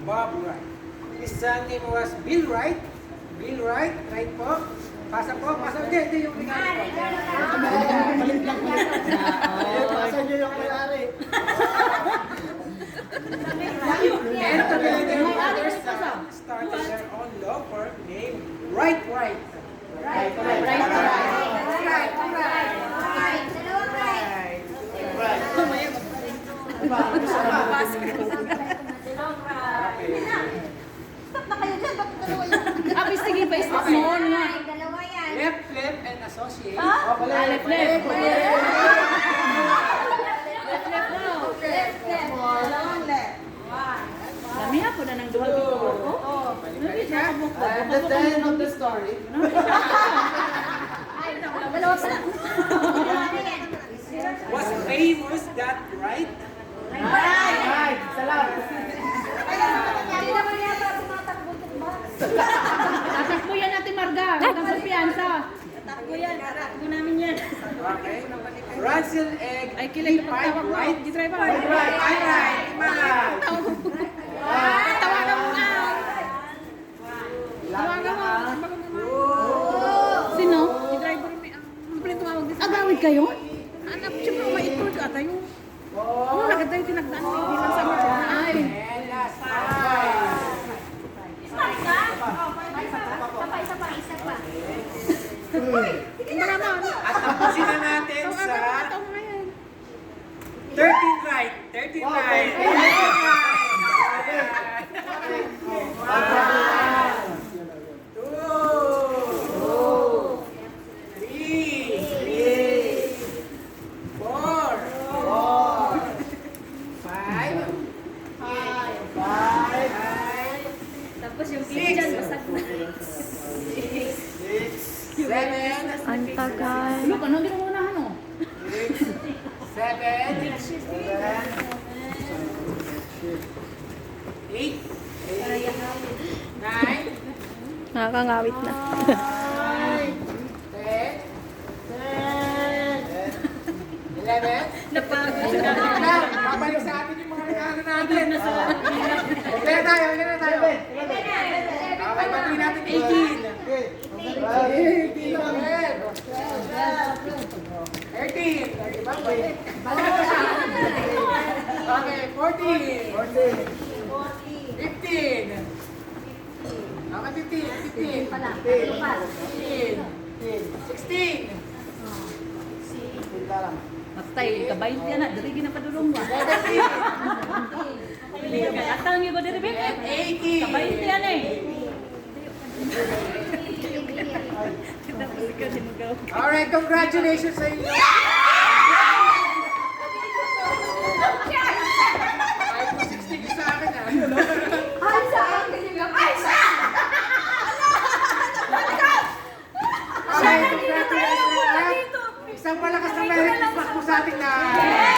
Bob Wright. His son name was Bill Wright. Bill Wright, right po. Pasa po, pasa. Hindi yung regalo po. Palit lang po. Pasa nyo yung may-ari. And together, others started their own law firm named Wright Wright. Right. Stop na kayo dyan, bakit dalawa yan? Sige pa, stop mo. Dalawa yan. Left, left, and associate. Left. Left na. Dalawang left. Dami ako na nang duwag ito ko. And at the end of the story, Dalawa pa lang. Was famous that right? right, salam. Hindi naman yata tumatakbo ito ba? Tatakbo yan natin, Marga. Huwag kang kumpiyansa. Takbo yan. Takbo namin yan. Okay. Russell Egg. Ay, kilig na Pipe pagtawag mo. Wright. Gitry pa. Right. Tawagan mo nga. Tawagan mo. Sino? I-driver mo. Ano pala yung tumawag dito? Agawid kayo? Anak, siyempre umaikot ka tayo. Oo, naganda yung tinagdaan mo. Hindi lang sa mga ay. And last five. Stop ka? Isa pa. At tapusin na natin sa 13 right. 13 right. 2, 3, 4, 5, Tapos yung picture, basag na. 7, Ang tagal. Ano ka? Anong ginuunahan mo? 8, 9, Nakakangawit na. 10, 11. Napagod Babalik sa atin yung mga regalo natin. Okay na tayo. Okay, batuin natin 18. 13. Okay, 14. 15. Okay, 15. Pala. Ano pa? 16. Matay, kabayin yan na. Dari ginapadulong ba? Atang yung ko dari ba? 18. Kabayin yan eh. Alright, congratulations sa inyo. Ay, 60 sa akin ah. Ay, sa akin yung ay, sa Okay, congratulations. Isang malakas na Merry Christmas po sa ating lahat.